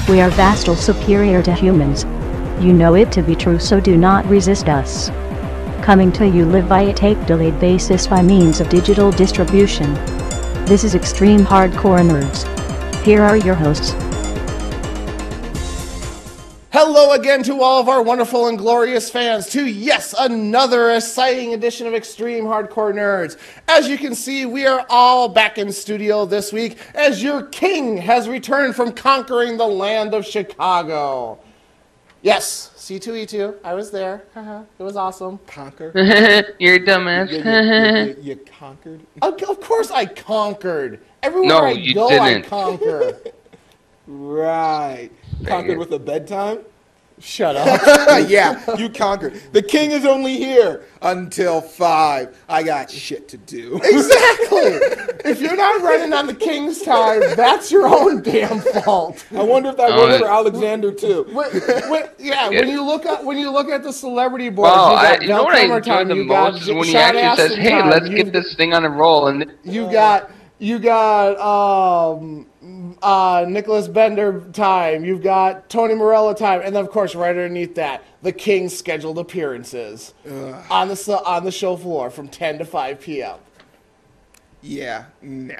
We are vastly superior to humans. You know it to be true, so do not resist us. Coming to you live by a tape-delayed basis by means of digital distribution. This is Extreme Hardcore Nerds. Here are your hosts. Hello again to all of our wonderful and glorious fans to, yes, another exciting edition of Extreme Hardcore Nerds. As you can see, we are all back in studio this week as your king has returned from conquering the land of Chicago. Yes, C2E2, I was there. It was awesome. Conquer? You're a dumbass. You conquered? Of course I conquered. Everywhere I go, I conquer. Right. Conquered with a bedtime? Shut up. Yeah, you conquered. The king is only here until 5. I got shit to do. Exactly. If you're not running on the king's time, that's your own damn fault. I wonder if that works for Alexander too. When you look at the celebrity board, you know what I enjoy the most is when he actually says, "Hey, let's get this thing on a roll." And you got Nicholas Bender time. You've got Tony Morello time, and then of course right underneath that, the King's scheduled appearances on the show floor from 10 to 5 p.m. Yeah, nah.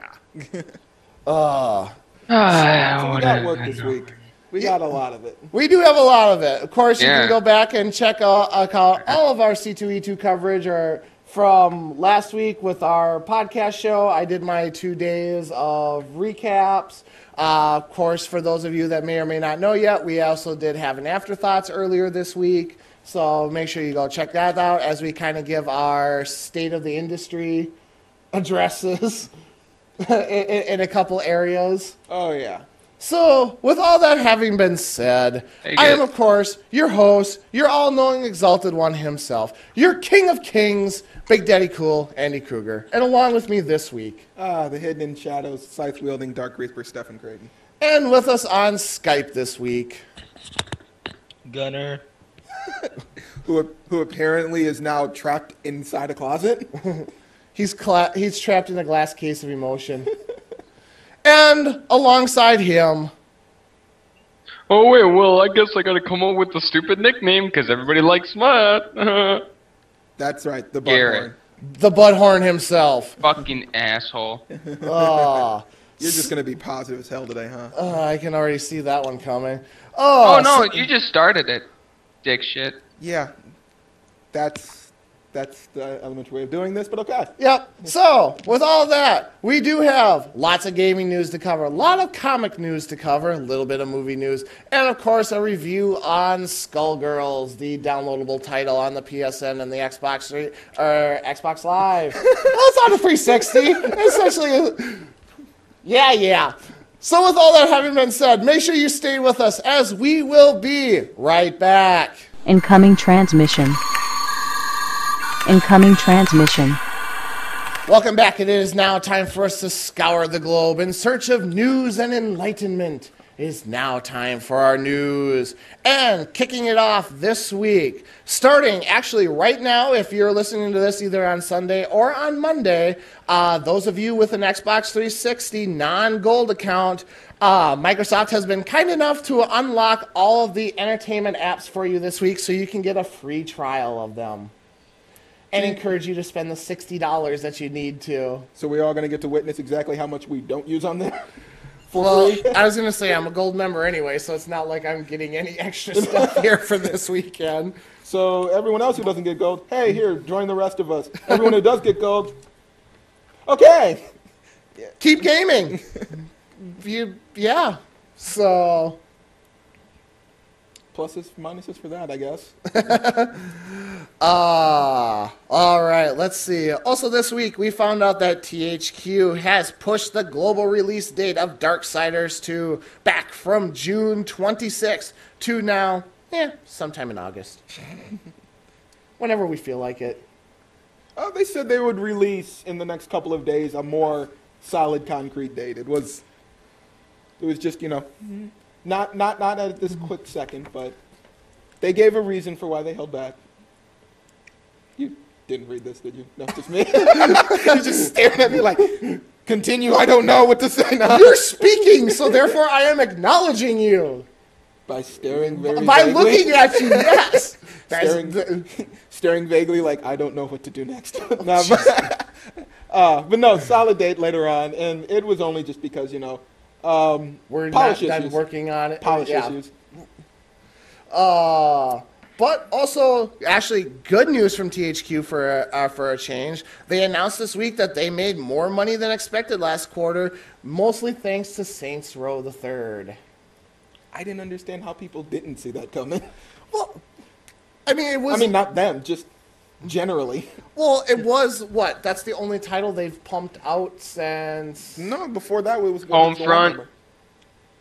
So we got work this week. We got a lot of it. We do have a lot of it. Of course, you can go back and check out all of our C2E2 coverage or from last week with our podcast show. I did my 2 days of recaps. Of course, for those of you that may or may not know yet, we also did have an Afterthoughts earlier this week. So make sure you go check that out as we kind of give our state of the industry addresses in a couple areas. Oh, yeah. So, with all that having been said, I am, of course, your host, your all-knowing Exalted One himself, your King of Kings, Big Daddy Cool, Andy Kruger. And along with me this week... the hidden in shadows, scythe-wielding Dark Reaper, Stephen Creighton. And with us on Skype this week... Gunner. who apparently is now trapped inside a closet. He's trapped in a glass case of emotion. And alongside him... Oh, wait, well, I guess I gotta come up with a stupid nickname, because everybody likes Matt. That's right, the Butthorn. The Butthorn himself. Fucking asshole. Oh. You're just going to be positive as hell today, huh? I can already see that one coming. Oh, no, you just started it, dick shit. Yeah, that's the elementary way of doing this, but okay. Yep. So, with all that, we do have lots of gaming news to cover, a lot of comic news to cover, a little bit of movie news, and of course a review on SkullGirls, the downloadable title on the PSN and the Xbox Live. Well, it's on the 360. Essentially, yeah. So with all that having been said, make sure you stay with us as we will be right back. Incoming transmission. Welcome back. It is now time for us to scour the globe in search of news and enlightenment. It is now time for our news. And kicking it off this week, starting actually right now, if you're listening to this either on Sunday or on Monday, those of you with an Xbox 360 non-gold account, Microsoft has been kind enough to unlock all of the entertainment apps for you this week so you can get a free trial of them. And encourage you to spend the $60 that you need to. So we're all going to get to witness exactly how much we don't use on there? Well, I was going to say I'm a gold member anyway, so it's not like I'm getting any extra stuff here for this weekend. So everyone else who doesn't get gold, hey, here, join the rest of us. Everyone who does get gold, okay. Keep gaming. So... Pluses, minuses for that, I guess. All right, let's see. Also this week, we found out that THQ has pushed the global release date of Darksiders 2 back from June 26th to now, sometime in August. Whenever we feel like it. They said they would release in the next couple of days a more solid, concrete date. It was just, not at this quick second, but they gave a reason for why they held back. didn't read this, did you? No, just me. You're just staring at me like, continue, I don't know what to say now. You're speaking, so therefore I am acknowledging you. By staring very By vaguely. looking at you, yes. Staring vaguely like, I don't know what to do next. No, but no, solid date later on, and it was only just because, you know, We're polish not done issues. working on it. Polish Yeah. issues. But also, actually, good news from THQ for a change. They announced this week that they made more money than expected last quarter, mostly thanks to Saints Row the Third. I didn't understand how people didn't see that coming. Well, I mean, it was. I mean, not them, just generally. Well, it was what? That's the only title they've pumped out since. No, before that, it was Homefront. Warhammer.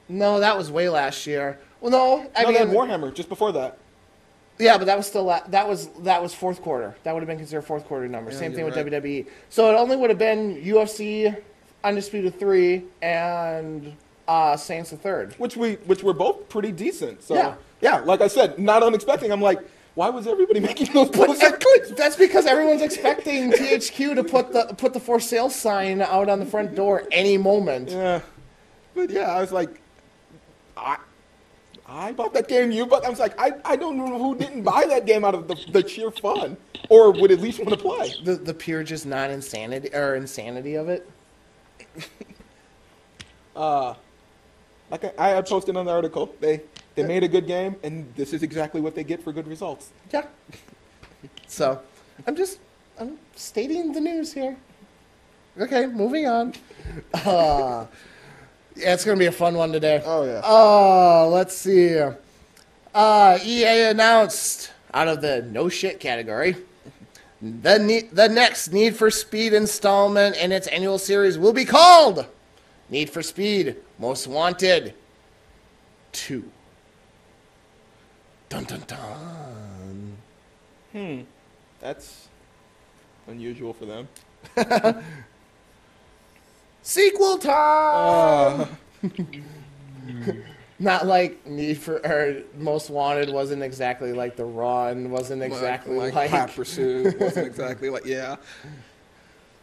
No, that was way last year. Well, no, I No, mean, they had Warhammer just before that. yeah, but that was still that was fourth quarter. That would have been considered fourth quarter numbers. Yeah, Same thing you're with right. WWE. So it only would have been UFC Undisputed 3 and Saints the Third. Which were both pretty decent. So Yeah. like I said, not unexpected. I'm like, why was everybody making those posts? That's because everyone's expecting THQ to put the for sale sign out on the front door any moment. Yeah, but yeah, I was like, I bought that game. You bought. I was like, I don't know who didn't buy that game out of the sheer fun, or would at least want to play. The pure just non insanity or insanity of it. Like I had posted on the article, they made a good game, and this is exactly what they get for good results. Yeah. So, I'm stating the news here. Okay, moving on. Yeah, it's going to be a fun one today. Oh, yeah. Let's see. EA announced, out of the no shit category, the next Need for Speed installment in its annual series will be called Need for Speed Most Wanted 2. Dun dun dun. That's unusual for them. Sequel time! Not like Need for or Most Wanted wasn't exactly like The Run, wasn't exactly like Hot Pursuit. Wasn't exactly like, yeah.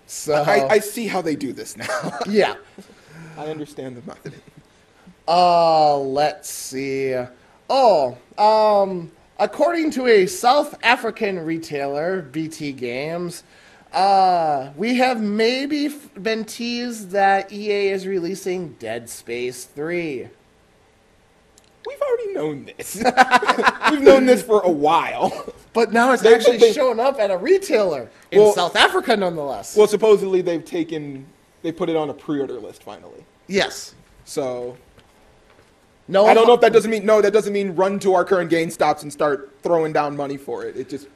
So I see how they do this now. yeah. I understand the method. Let's see. According to a South African retailer, BT Games, we have maybe been teased that EA is releasing Dead Space 3. We've already known this. We've known this for a while. But now it's They- actually they- shown up at a retailer in Well- South Africa, nonetheless. Well, supposedly they put it on a pre-order list finally. Yes. So No, I don't know if that doesn't mean run to our current GameStops and start throwing down money for it. It just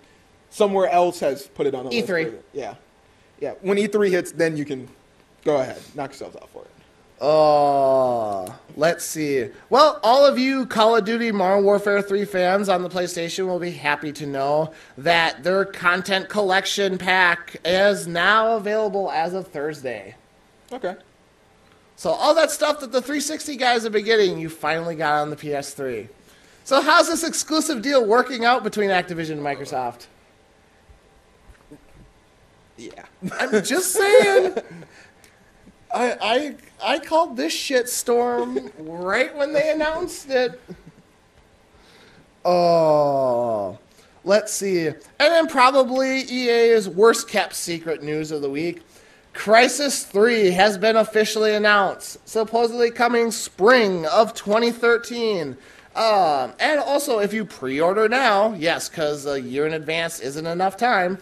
somewhere else has put it on a list. E3. for it. Yeah. When E3 hits, then you can go ahead, knock yourselves out for it. Let's see. Well, all of you Call of Duty Modern Warfare 3 fans on the PlayStation will be happy to know that their content collection pack is now available as of Thursday. Okay. So all that stuff that the 360 guys have been getting, you finally got on the PS3. So how's this exclusive deal working out between Activision and Microsoft? Yeah. I'm just saying. I called this shitstorm right when they announced it. Oh, let's see. And then probably EA's worst kept secret news of the week. Crysis 3 has been officially announced, supposedly coming spring of 2013. And also, if you pre-order now, yes, because a year in advance isn't enough time,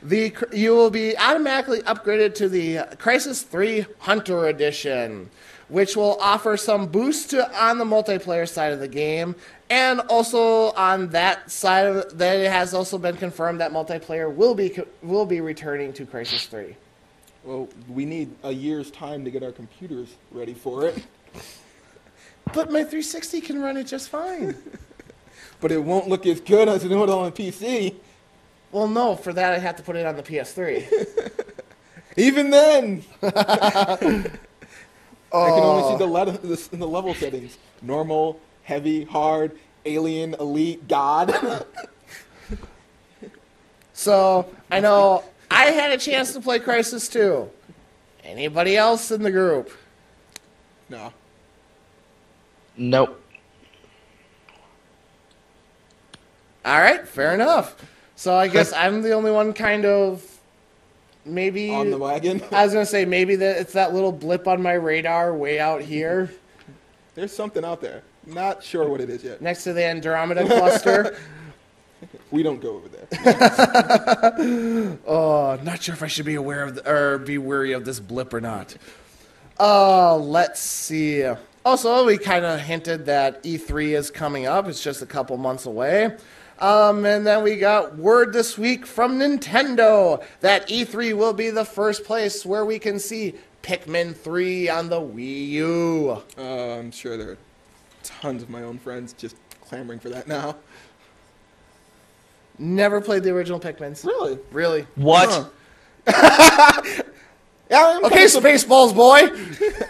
you will be automatically upgraded to the Crysis 3 Hunter Edition, which will offer some boost on the multiplayer side of the game. And also on that side of it, that it has also been confirmed that multiplayer will be returning to Crysis 3. Well, we need a year's time to get our computers ready for it. But my 360 can run it just fine. But it won't look as good as it would on a PC. Well, no, for that I have to put it on the PS3. Even then, I can only see the level settings: normal, heavy, hard, alien, elite, god. So I know I had a chance to play Crysis 2. Anybody else in the group? No. Nope. All right, fair enough. So I guess I'm the only one kind of maybe On the wagon. I was gonna say maybe that it's that little blip on my radar way out here There's something out there. Not sure what it is yet. next to the Andromeda cluster. We don't go over there. Oh, not sure if I should be aware of or be wary of this blip or not. Let's see. Also, we kind of hinted that E3 is coming up. It's just a couple months away. And then we got word this week from Nintendo that E3 will be the first place where we can see Pikmin 3 on the Wii U. I'm sure there are tons of my own friends just clamoring for that now. Never played the original Pikmins. Really? Really? What? Huh. Yeah, Okay, Spaceballs boy.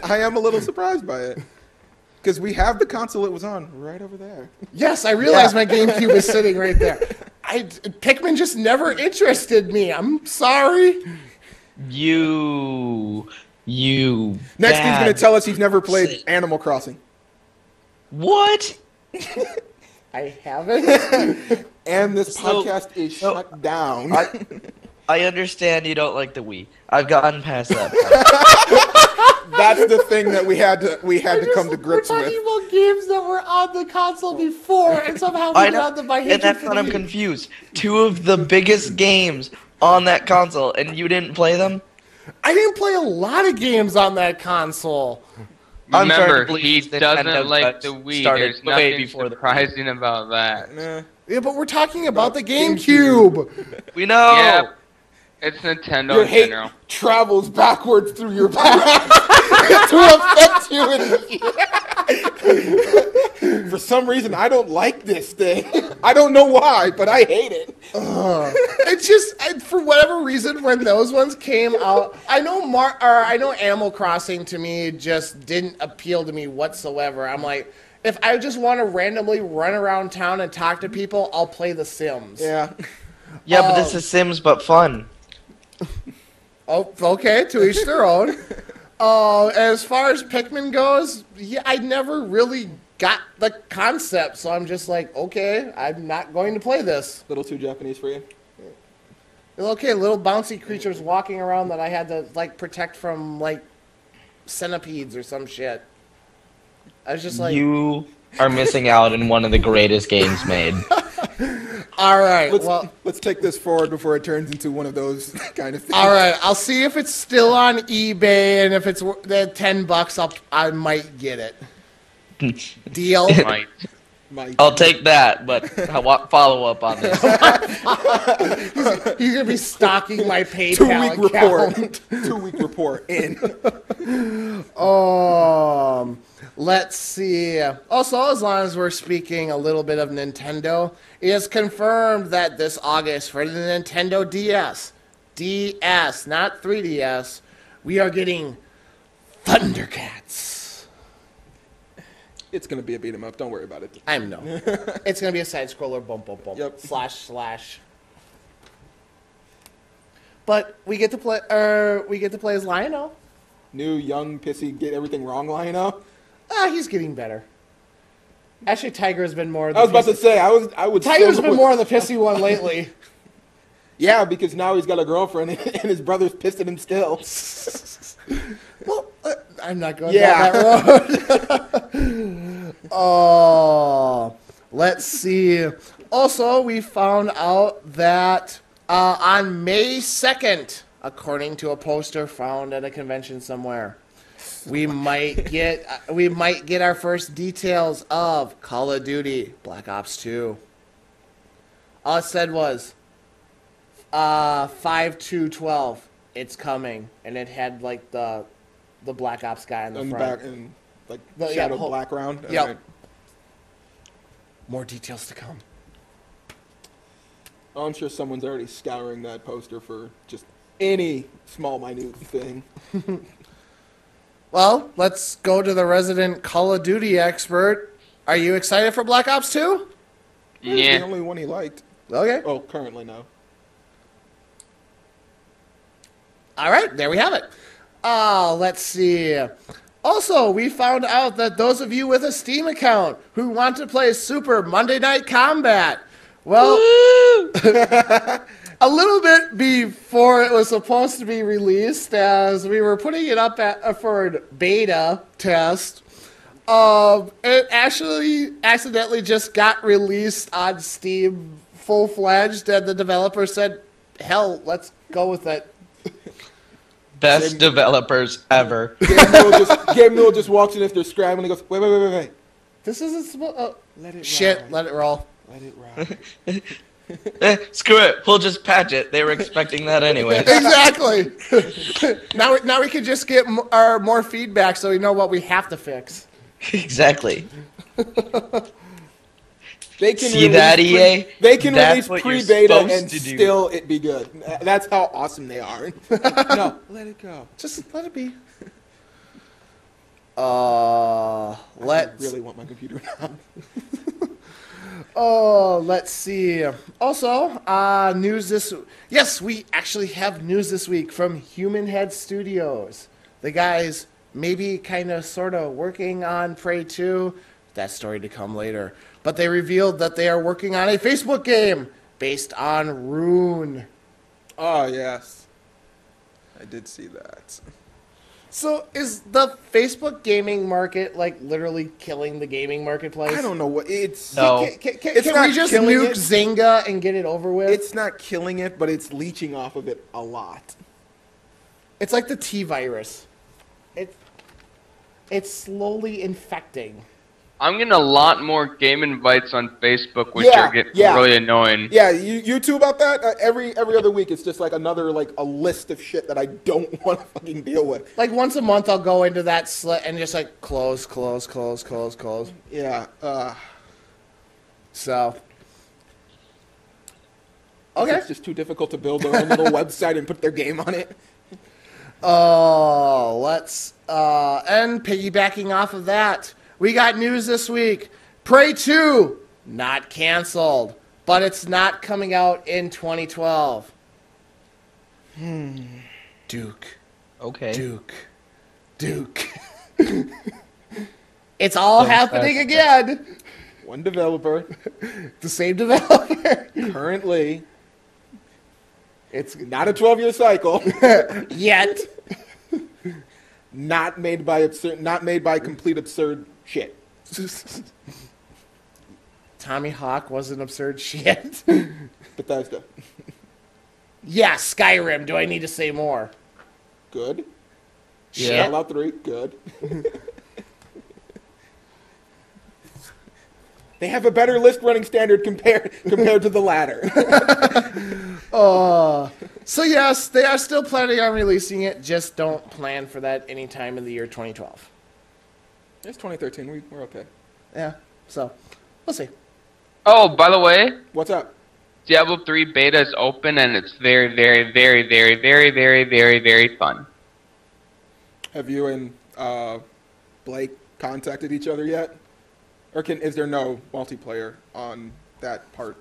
I am a little surprised by it. Because we have the console it was on right over there. Yes, I realize my GameCube is sitting right there. Pikmin just never interested me. I'm sorry. You. Next, he's bad going to tell us he's never played person. Animal Crossing. What? I haven't. And this So- podcast is so- shut down. I understand you don't like the Wii. I've gotten past that. That's the thing that we had to come to grips We're with. talking about games that were on the console before, and somehow we I got know, them by and that's what I'm confused. Two of the biggest games on that console, and you didn't play them? I didn't play a lot of games on that console. I'm starting to Remember, believe he Nintendo doesn't like the started Wii. There's way nothing before the surprising about that. Nah. Yeah, but we're talking about the GameCube. We know. Yeah, it's Nintendo Your in hate general. travels backwards through your past to affect you in the For some reason, I don't like this thing. I don't know why, but I hate it. It's just for whatever reason when those ones came out, I know Animal Crossing to me just didn't appeal to me whatsoever. I'm like, if I just want to randomly run around town and talk to people, I'll play The Sims. Yeah. Yeah, but this is Sims, but fun. Oh, okay, to each their own. As far as Pikmin goes, yeah, I never really got the concept, so I'm just like, okay, I'm not going to play this. Little too Japanese for you. Okay, little bouncy creatures walking around that I had to like protect from like centipedes or some shit. I was just like, You are missing out in one of the greatest games made. all right, Let's take this forward before it turns into one of those kind of things. all right. I'll see if it's still on eBay, and if it's the $10, I might get it. Deal. Might. Mike. I'll take that, but I want follow up on this. He's gonna be stalking my PayPal 2-week account. report. 2-week report in. Let's see. Also, as long as we're speaking a little bit of Nintendo, it is confirmed that this August for the Nintendo DS, not 3DS, we are getting Thundercats. It's going to be a beat 'em up. Don't worry about it. I know. It's going to be a side scroller, bump, bump, bump, Yep. slash. But we get to play as Lionel. New, young, pissy, get everything wrong Lionel. He's getting better. Actually, Tiger's been more. I was about to say, I would Tiger's still- been more of the pissy one lately. Yeah, because now he's got a girlfriend and his brother's pissed at him still. Well, I'm not going Yeah. down that road. Oh, let's see. Also, we found out that on May 2nd, according to a poster found at a convention somewhere, we might get our first details of Call of Duty Black Ops 2. All it said was 5/2/12. It's coming, and it had like the Black Ops guy in the And front. back and like Yeah, shadow hold- background. Yep. Alright. More details to come. Oh, I'm sure someone's already scouring that poster for just any small, minute thing. Well, let's go to the resident Call of Duty expert. Are you excited for Black Ops 2? He's Yeah. the only one he liked. Okay. Oh, currently no. All right, there we have it. Let's see. Also, we found out that those of you with a Steam account who want to play Super Monday Night Combat, well, a little bit before it was supposed to be released, as we were putting it up for a beta test, it actually accidentally just got released on Steam full-fledged, and the developer said, hell, let's go with it. Best developers ever. Game Mule just walks in if they're scrambling and goes, wait. This isn't supposed. Let it Shit, ride. let it roll. Let it ride. Screw it. We'll just patch it. They were expecting that anyway. Exactly. now we can just get more feedback, so we know what we have to fix. Exactly. They can See that, EA? They can That's release what you're pre-beta supposed and to do. still it be good. That's how awesome they are. No, let it go. Just let it be. I Let's. really want my computer now. Let's see. Also, news this. Yes, we actually have news this week from Human Head Studios. The guys maybe kind of sort of working on Prey 2. That story to come later. But they revealed that they are working on a Facebook game based on Rune. Oh, yes. I did see that. So is the Facebook gaming market like literally killing the gaming marketplace? I don't know what it's. No. It's Can not we just killing nuke it. Zynga and get it over with? It's not killing it, but it's leeching off of it a lot. It's like the T virus. It's slowly infecting. I'm getting a lot more game invites on Facebook, which Yeah, are getting yeah. really annoying. Yeah, you too about that? Every other week, it's just like another a list of shit that I don't want to fucking deal with. Like once a month, I'll go into that slit and just like close. Yeah. So. Okay. It's just too difficult to build their own little website and put their game on it. Let's and piggybacking off of that, we got news this week. Prey 2 not canceled, but it's not coming out in 2012. Duke. Okay. Duke. It's all happening again. One developer, The same developer. currently, It's not a 12-year cycle, yet. not made by complete absurd shit. Tommy Hawk was an absurd shit. Bethesda, Yeah, Skyrim. Do I need to say more? good. Yeah. Fallout 3, good. They have a better list running standard compared to the latter. So yes, they are still planning on releasing it. Just don't plan for that any time in the year 2012. It's 2013. We're okay. Yeah. So we'll see. Oh, by the way, What's up? Diablo 3 beta is open, and it's very, very, very, very, very, very, very, very fun. Have you and Blake contacted each other yet? Or is there no multiplayer on that part?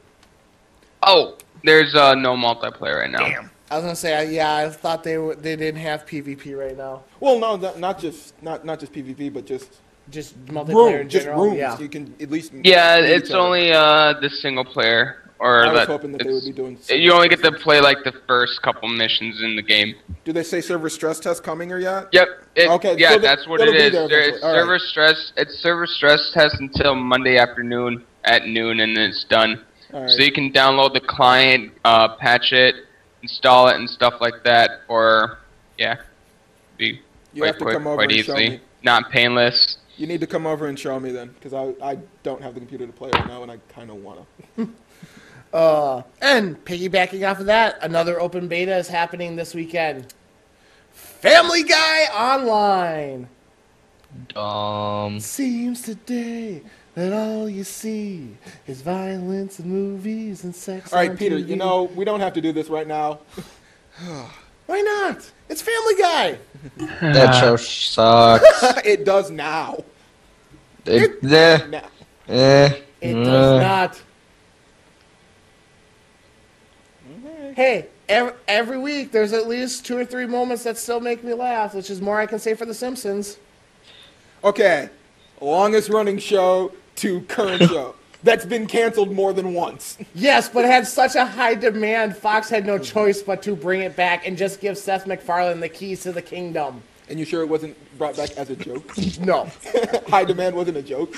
Oh, there's no multiplayer right now. Damn. I was gonna say, I thought they didn't have PvP right now. Well, no, not just PvP, but just Just multiplayer in just general. rooms. Yeah. You can at least. Yeah, meet it's each other. only the single player, or I was that hoping that they would be doing. you only get to play like the first couple missions in the game. Do they say server stress test coming or yet? Yep. Okay, Yeah, so that's what it'll it be is. there There eventually. is All right. server stress. It's server stress test until Monday afternoon at noon, and then it's done. All right. So you can download the client, patch it, install it, and stuff like that. Or be You quite have to quick, come over quite and show easily, me. not painless. You need to come over and show me then, because I don't have the computer to play right now, and I kind of want to. And piggybacking off of that, another open beta is happening this weekend. Family Guy Online. Seems today that all you see is violence and movies and sex. All right, on Peter. TV. You know we don't have to do this right now. Why not? It's Family Guy. That show sucks. It does now. It does not. Hey, every week there's at least 2 or 3 moments that still make me laugh, which is more I can say for The Simpsons. Okay, longest running show to current show. That's been canceled more than once. Yes, but it had such a high demand, Fox had no choice but to bring it back and just give Seth MacFarlane the keys to the kingdom. And you sure it wasn't brought back as a joke? No. High demand wasn't a joke?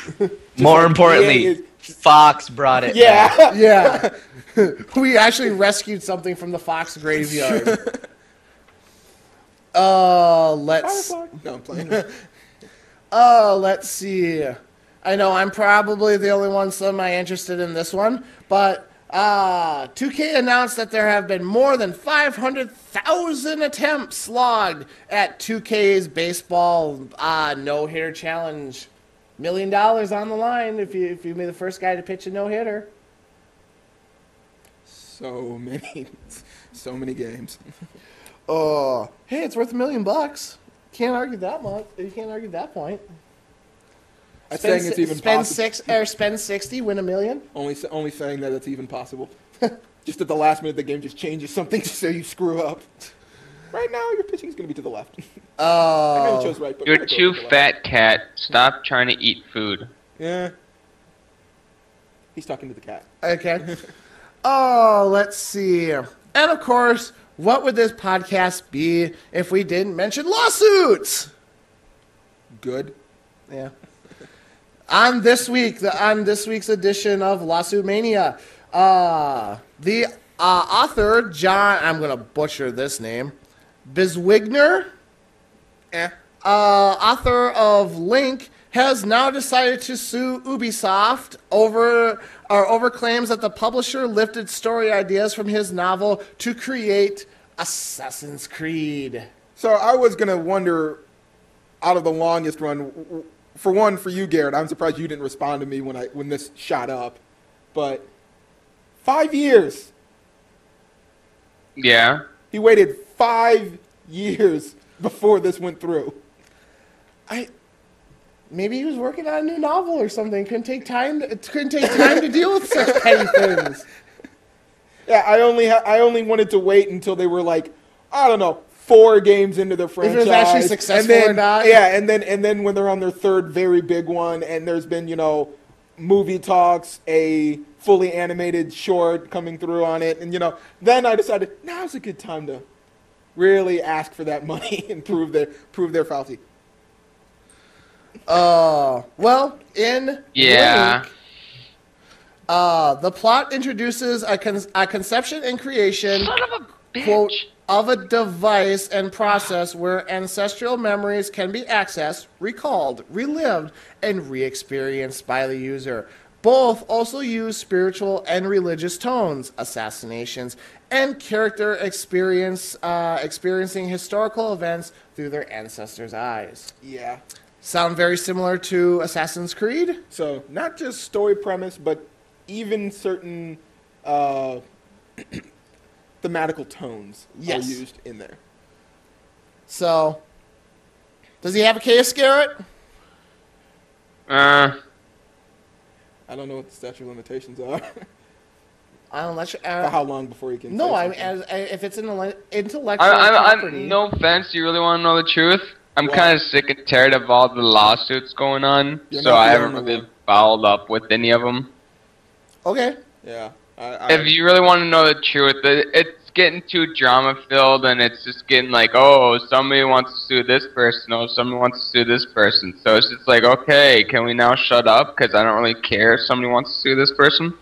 More importantly, Fox brought it back. Yeah. Yeah. We actually rescued something from the Fox graveyard. Let's... No, I'm playing. Let's see. I know I'm probably the only one semi-interested in this one, but 2K announced that there have been more than 500,000 attempts logged at 2K's baseball no-hitter challenge. $1 million on the line if you be the first guy to pitch a no-hitter. So many games. Hey, it's worth $1 million. Can't argue that much. You can't argue that point. I'm saying it's even possible. Spend 60, win $1 million. Only saying that it's even possible. Just at the last minute, the game just changes something so you screw up. Right now, your pitching is going to be to the left. I know you chose right, but You're too fat, cat. Stop trying to eat food. Yeah. He's talking to the cat. Okay. Let's see. And of course, what would this podcast be if we didn't mention lawsuits? Good. Yeah. On this week's edition of Lawsuit Mania, the author John, I'm gonna butcher this name, Biswigner, author of Link, has now decided to sue Ubisoft over claims that the publisher lifted story ideas from his novel to create Assassin's Creed. So I was going to wonder, out of the longest run, for you, Garrett, I'm surprised you didn't respond to me when this shot up. But 5 years. Yeah. He waited 5 years before this went through. Maybe he was working on a new novel or something. Couldn't take time to deal with such petty things. Yeah, I only wanted to wait until they were like, I don't know, 4 games into their franchise. If it was actually successful or not. Yeah, and then when they're on their 3rd very big one, and there's been, movie talks, a fully animated short coming through on it, and then I decided now's a good time to really ask for that money and prove their faulty. Well, in Yeah. Link, the plot introduces a conception and creation, Son of a bitch. quote, of a device and process where ancestral memories can be accessed, recalled, relived, and re-experienced by the user. Both also use spiritual and religious tones, assassinations, and character experiencing historical events through their ancestors' eyes. Yeah. Sound very similar to Assassin's Creed? So not just story premise, but even certain thematical tones Yes. are used in there. So, does he have a case, Garrett? I don't know what the statute of limitations are. I'm not sure. For how long before he can? No, say I mean, something. if it's an intellectual property. I'm no offense. You really want to know the truth? I'm What? kind of sick and tired of all the lawsuits going on, You're so not the I haven't only really one. followed up with any of them. Okay. Yeah. If you really want to know the truth, it's getting too drama-filled, and it's just getting like, oh, somebody wants to sue this person, oh, somebody wants to sue this person. So it's just like, okay, can we now shut up? Because I don't really care if somebody wants to sue this person.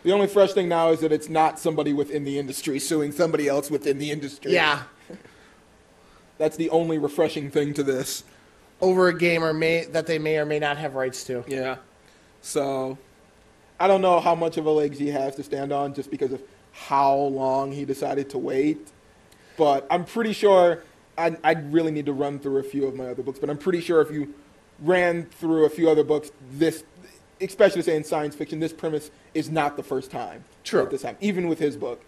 The only fresh thing now is that it's not somebody within the industry suing somebody else within the industry. Yeah. That's the only refreshing thing to this. Over a game that they may or may not have rights to. Yeah. So, I don't know how much of a legs he has to stand on just because of how long he decided to wait. But I'm pretty sure, I'd really need to run through a few of my other books, but I'm pretty sure if you ran through a few other books, this, especially say in science fiction, this premise is not the first time. True. At this time, even with his book.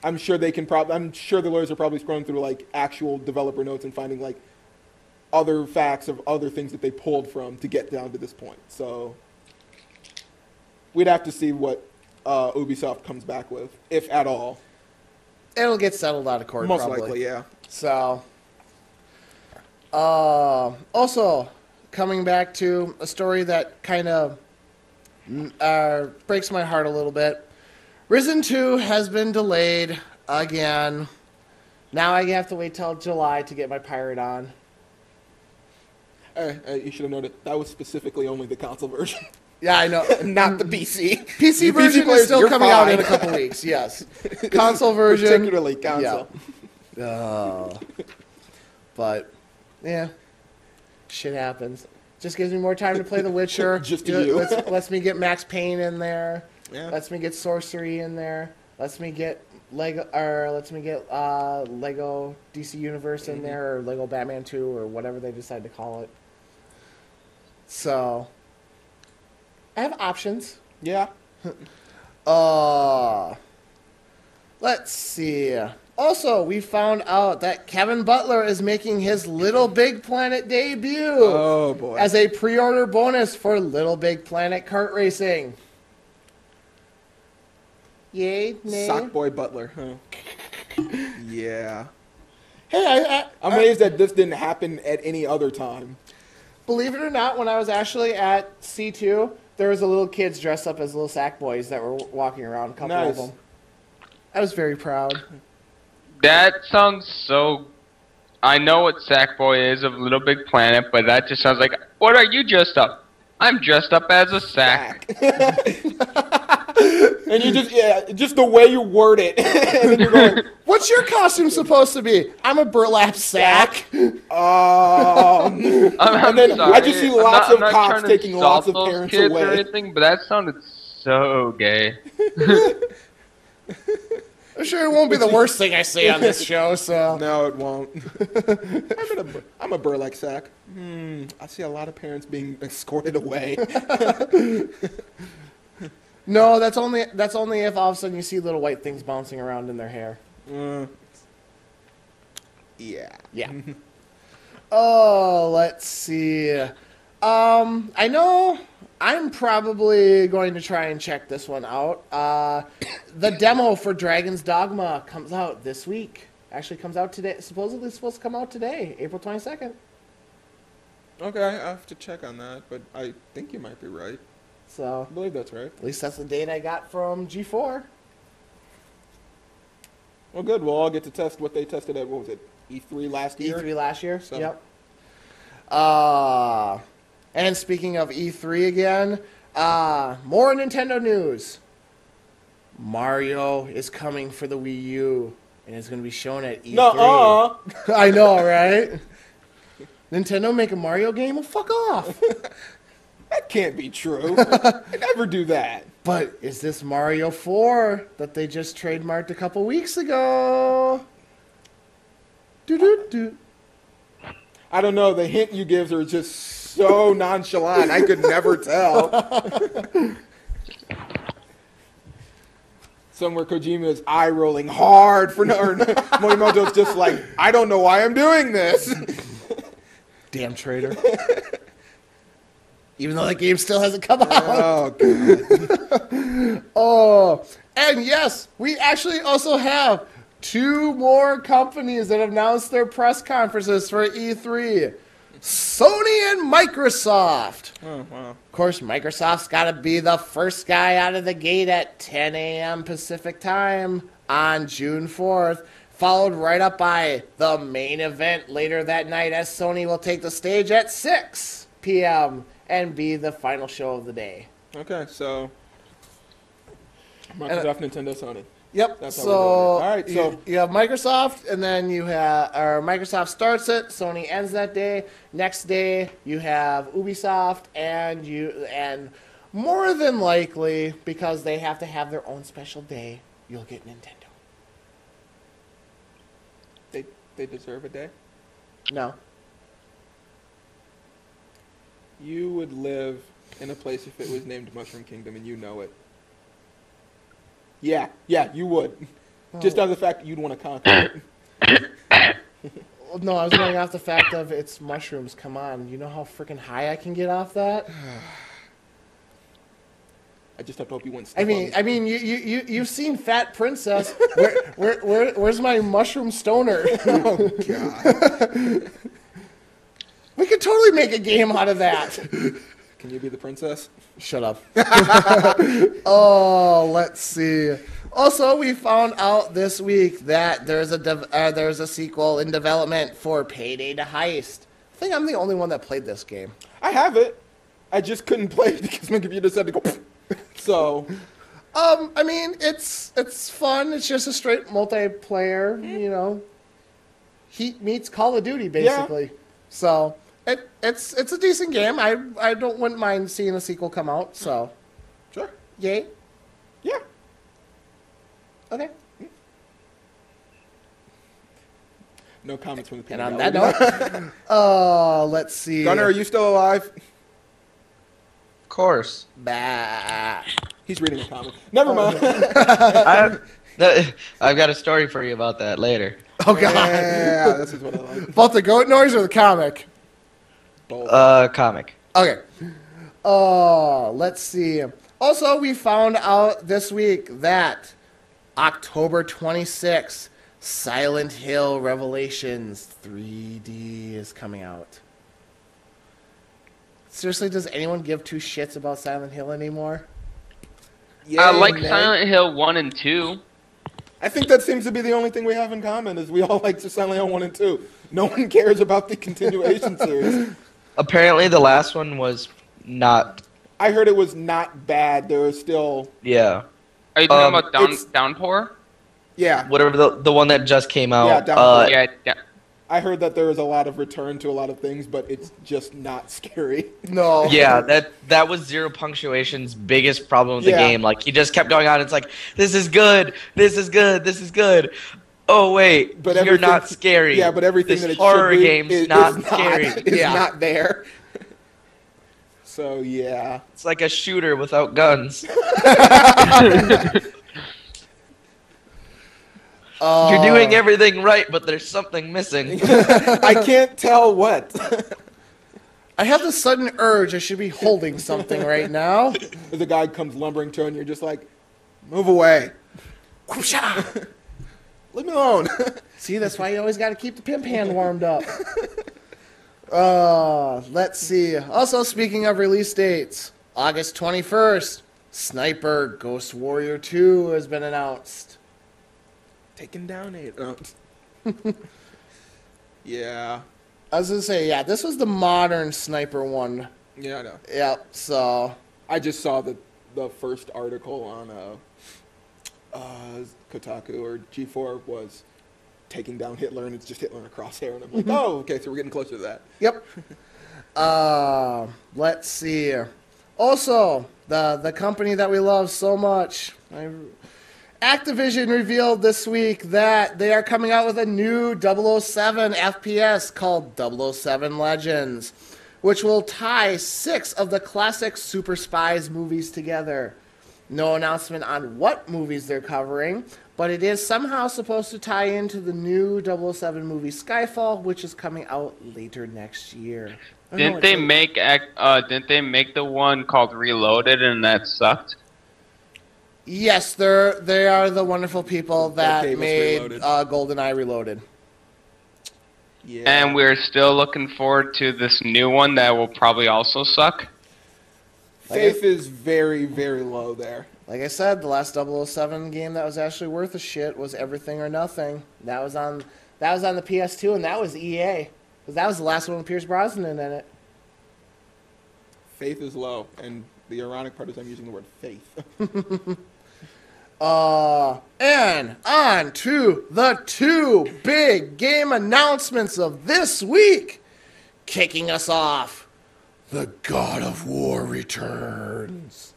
I'm sure the lawyers are probably scrolling through like actual developer notes and finding like other facts of other things that they pulled from to get down to this point. So we'd have to see what Ubisoft comes back with, if at all. It'll get settled out of court, Most probably. likely, yeah. So, also, coming back to a story that kind of breaks my heart a little bit. Risen 2 has been delayed again. Now I have to wait till July to get my pirate on. You should have noted, that was specifically only the console version. Yeah, I know. Not the PC. PC Your version players, is still you're coming out fine. in a couple weeks, yes. Console version. Particularly console. Yeah. But, yeah. Shit happens. Just gives me more time to play The Witcher. Just you. Lets me get Max Payne in there. Yeah. Lets me get Sorcery in there. Lets me get Lego DC Universe in there, or Lego Batman 2, or whatever they decide to call it. So, I have options. Yeah. Let's see. Also, we found out that Kevin Butler is making his Little Big Planet debut. Oh, boy. As a pre-order bonus for Little Big Planet kart racing. Yay, nay? Sockboy Butler, huh? Yeah. Hey, I'm amazed that this didn't happen at any other time. believe it or not, when I was actually at C2, there was a little kids dressed up as little sack boys that were walking around, a couple of Nice. them. I was very proud. That sounds so... I know what Sackboy is of Little Big Planet, but that just sounds like, what are you dressed up? I'm dressed up as a sack. And you just the way you word it. And then you're going, What's your costume supposed to be? I'm a burlap sack. I'm and then sorry. I just see lots I'm of not cops trying to taking lots of insult those parents kids away. or anything, but that sounded so gay. I'm sure it won't be the worst thing I say on this show, so. No, it won't. I'm a burlap sack. I see a lot of parents being escorted away. No, that's only if all of a sudden you see little white things bouncing around in their hair. Yeah. Yeah. Oh, let's see. I know I'm probably going to try and check this one out. The demo for Dragon's Dogma comes out this week. Actually comes out today. Supposedly it's supposed to come out today, April 22nd. Okay, I have to check on that, but I think you might be right. So, I believe that's right. at least that's the date I got from G4. Well, good. We'll all get to test what they tested at, what was it, E3 last year? E3 last year. So. Yep. And speaking of E3 again, more Nintendo news. Mario is coming for the Wii U, and it's going to be shown at E3. Nuh-uh. I know, right? Nintendo make a Mario game? Well, fuck off. That can't be true. I never do that. But is this Mario 4 that they just trademarked a couple weeks ago? Do-do-do. I don't know. The hint you give are just so nonchalant. I could never tell. Somewhere Kojima is eye rolling hard for no. Or Morimoto's just like, I don't know why I'm doing this. Damn traitor. Even though that game still hasn't come out. Oh, God. Oh, and yes, we actually also have 2 more companies that have announced their press conferences for E3. Sony and Microsoft. Oh, wow. Of course, Microsoft's got to be the first guy out of the gate at 10 a.m. Pacific time on June 4th, followed right up by the main event later that night as Sony will take the stage at 6 p.m. and be the final show of the day. Okay, so Microsoft, Nintendo, Sony. Yep. That's how So, we're doing it. All right, so you have Microsoft, and then you have, or Microsoft starts it, Sony ends that day. Next day, you have Ubisoft, and more than likely, because they have to have their own special day, you'll get Nintendo. they deserve a day. No. You would live in a place if it was named Mushroom Kingdom, and you know it. Yeah, you would. Just on the fact that you'd want to conquer it. No, I was going off the fact of it's mushrooms. Come on. You know how freaking high I can get off that? I just have to hope you wouldn't I step on mean, you've seen Fat Princess. Where's my mushroom stoner? Oh, God. We could totally make a game out of that. Can you be the princess? Shut up. Oh, let's see. Also, we found out this week that there's a sequel in development for Payday to Heist. I think I'm the only one that played this game. I have it. I just couldn't play it because my computer said to go. So, I mean, it's fun. It's just a straight multiplayer, you know. Heat meets Call of Duty, basically. Yeah. So it's a decent game. I wouldn't mind seeing a sequel come out. So, sure. Yay. Yeah. Okay. No comments from the And on panel. that note, let's see. Gunnar, are you still alive? Of course. Bah. He's reading a comic. Never mind. I've got a story for you about that later. Oh, God. Yeah, this is what I like. About the goat noise or the comic? Both. Comic. Okay. Let's see. Also, we found out this week that October 26th, Silent Hill Revelations 3D is coming out. Seriously, does anyone give two shits about Silent Hill anymore? Yeah, I like Silent Hill 1 and 2. I think that seems to be the only thing we have in common is we all like Silent Hill 1 and 2. No one cares about the continuation series. Apparently, the last one was not. I heard it was not bad. There was still... Yeah. Are you talking about Downpour? Yeah. Whatever the one that just came out. Yeah, Downpour. Yeah. I heard that there was a lot of return to a lot of things, but it's just not scary. No. Yeah, that was Zero Punctuation's biggest problem with the game. Like, he just kept going on. It's like, this is good, this is good, this is good. Oh, wait, but you're not scary. Yeah, but everything this that it horror should be game's not scary. It's not there. So, yeah. It's like a shooter without guns. You're doing everything right, but there's something missing. I can't tell what. I have the sudden urge I should be holding something right now. As a guy comes lumbering to and you're just like, move away. Leave me alone. See, that's why you always got to keep the pimp hand warmed up. Let's see. Also, speaking of release dates, August 21st, Sniper Ghost Warrior 2 has been announced. Taking down 8. Yeah. I was going to say, yeah, this was the modern Sniper one. Yeah, I know. Yep, so. I just saw the first article on Kotaku or G4 was taking down Hitler, and it's just Hitler in a crosshair. And I'm like, oh, okay, so we're getting closer to that. Yep. Let's see. Also, the company that we love so much, Activision revealed this week that they are coming out with a new 007 FPS called 007 Legends, which will tie 6 of the classic Super Spies movies together. No announcement on what movies they're covering, but it is somehow supposed to tie into the new 007 movie Skyfall, which is coming out later next year. Didn't they make the one called Reloaded and that sucked? Yes, they are the wonderful people that made Reloaded. GoldenEye Reloaded. Yeah. And we're still looking forward to this new one that will probably also suck. Faith is very, very low there. Like I said, the last 007 game that was actually worth a shit was Everything or Nothing. That was on the PS2, and that was EA. Because that was the last one with Pierce Brosnan in it. Faith is low, and the ironic part is I'm using the word faith. And on to the 2 big game announcements of this week. Kicking us off, the God of War returns.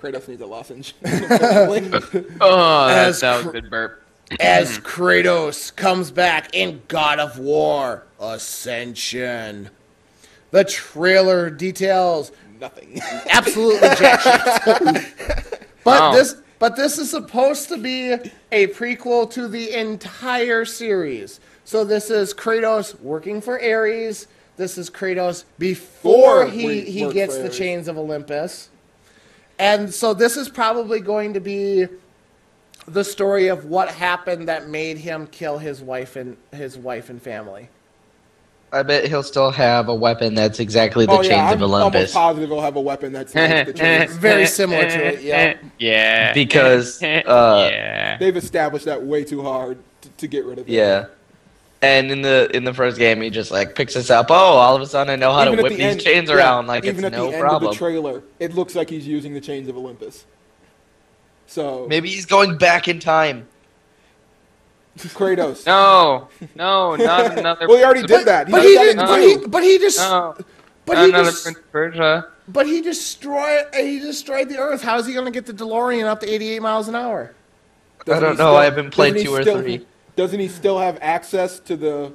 Kratos needs a lozenge. Oh, that was a good burp. As Kratos comes back in God of War Ascension. The trailer details Nothing. absolutely jack shit. Wow. But this is supposed to be a prequel to the entire series. So this is Kratos working for Ares. This is Kratos before he gets the chains of Olympus. And so this is probably going to be the story of what happened that made him kill his wife and family. I bet he'll still have a weapon that's exactly the chains of I'm Olympus. almost positive he'll have a weapon that's like the chains. Very similar to it, yeah. Yeah. Because They've established that way too hard to get rid of it. yeah. And in the first game, he just like picks us up. Oh, all of a sudden I know how to whip these chains around. Like even it's at no the end problem. of the trailer, it looks like he's using the chains of Olympus. So maybe he's going back in time. Kratos. No, not another. Well, he already did that. But he destroyed the Earth. How is he going to get the DeLorean up to 88 miles an hour? I don't know. I haven't played 2 or 3. Doesn't he still have access to the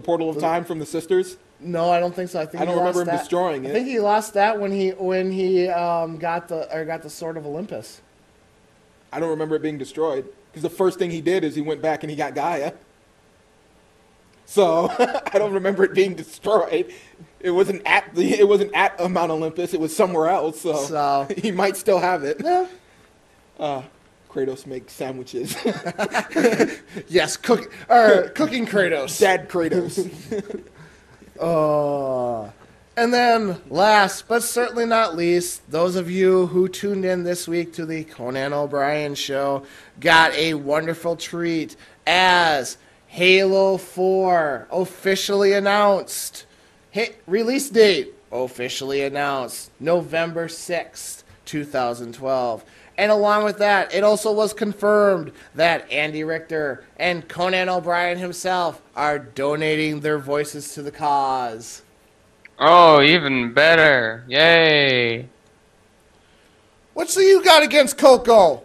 portal of time from the sisters? No, I don't think so. I don't remember him destroying it. I think he lost that when he got the Sword of Olympus. I don't remember it being destroyed because the first thing he did is he went back and he got Gaia. So I don't remember it being destroyed. It wasn't at Mount Olympus. It was somewhere else. So he might still have it. Yeah. Kratos makes sandwiches. Yes, cooking Kratos. Dad Kratos. And then, last but certainly not least, those of you who tuned in this week to the Conan O'Brien Show got a wonderful treat as Halo 4 officially announced. Release date officially announced November 6th, 2012. And along with that, it also was confirmed that Andy Richter and Conan O'Brien himself are donating their voices to the cause. Oh, even better. Yay. What's you got against Coco?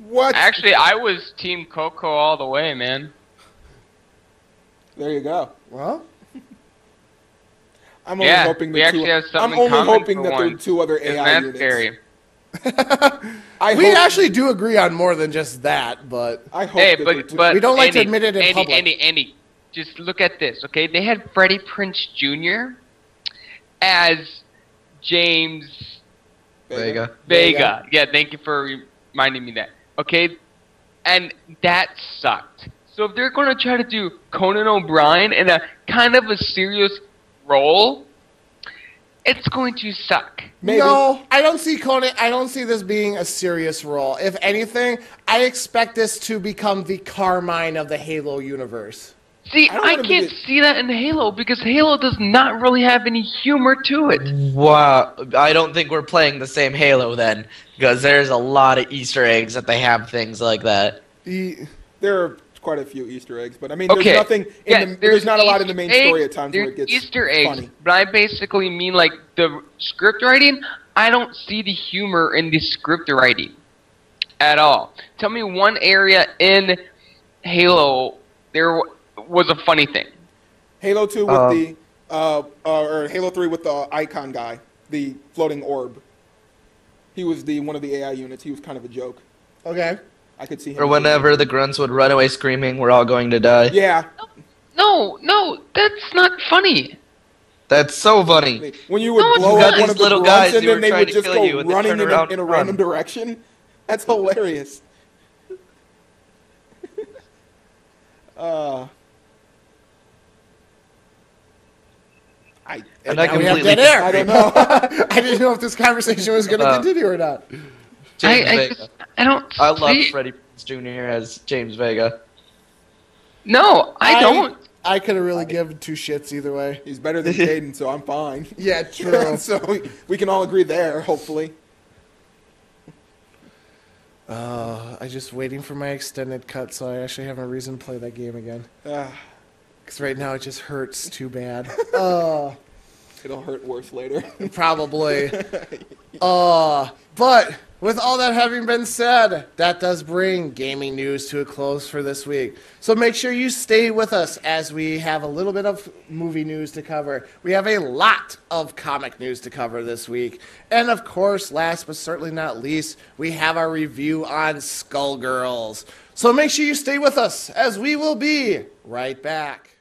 What? Actually, I was Team Coco all the way, man. There you go. Well, I'm only hoping we actually have something I'm only in common hoping for that there are once. 2 other Isn't AI that units. scary? we actually do agree on more than just that, but I hope Hey, that but we don't like to Andy, admit it in public. Andy, just look at this, okay? They had Freddie Prinze Jr. as James Vega. Vega. Yeah, thank you for reminding me that. Okay, and that sucked. So if they're going to try to do Conan O'Brien in a kind of a serious role, it's going to suck. Maybe. No, I don't see Conan. I don't see this being a serious role. If anything, I expect this to become the Carmine of the Halo universe. See, I can't see that in Halo because Halo does not really have any humor to it. Wow, I don't think we're playing the same Halo then, because there's a lot of Easter eggs that they have things like that. There are quite a few Easter eggs, but I mean, there's nothing. There's not a lot in the main story at times where it gets Easter eggs, funny. but I basically mean like the script writing. I don't see the humor in the script writing at all. Tell me one area in Halo there was a funny thing. Halo 2 with or Halo 3 with the icon guy, the floating orb. He was one of the AI units. He was kind of a joke. Okay. I could see him. Or whenever the grunts would run away screaming, we're all going to die. Yeah. No, that's not funny. That's so funny. When you would No, blow you up got one of these the little grunts guys and who then were they trying would to just kill go you and then running turn around in a and random run. direction. That's hilarious. And I we have completely dead air. I don't know. I didn't know if this conversation was going to continue or not. James I Vega. don't. I love see. Freddie Prinze Jr. as James Vega. No, I don't. I could have really given 2 shits either way. He's better than Caden, so I'm fine. Yeah, true. So we can all agree there, hopefully. I'm just waiting for my extended cut, so I actually have a reason to play that game again. Because right now it just hurts too bad. It'll hurt worse later. Probably. But with all that having been said, that does bring gaming news to a close for this week. So make sure you stay with us as we have a little bit of movie news to cover. We have a lot of comic news to cover this week. And of course, last but certainly not least, we have our review on SkullGirls. So make sure you stay with us as we will be right back.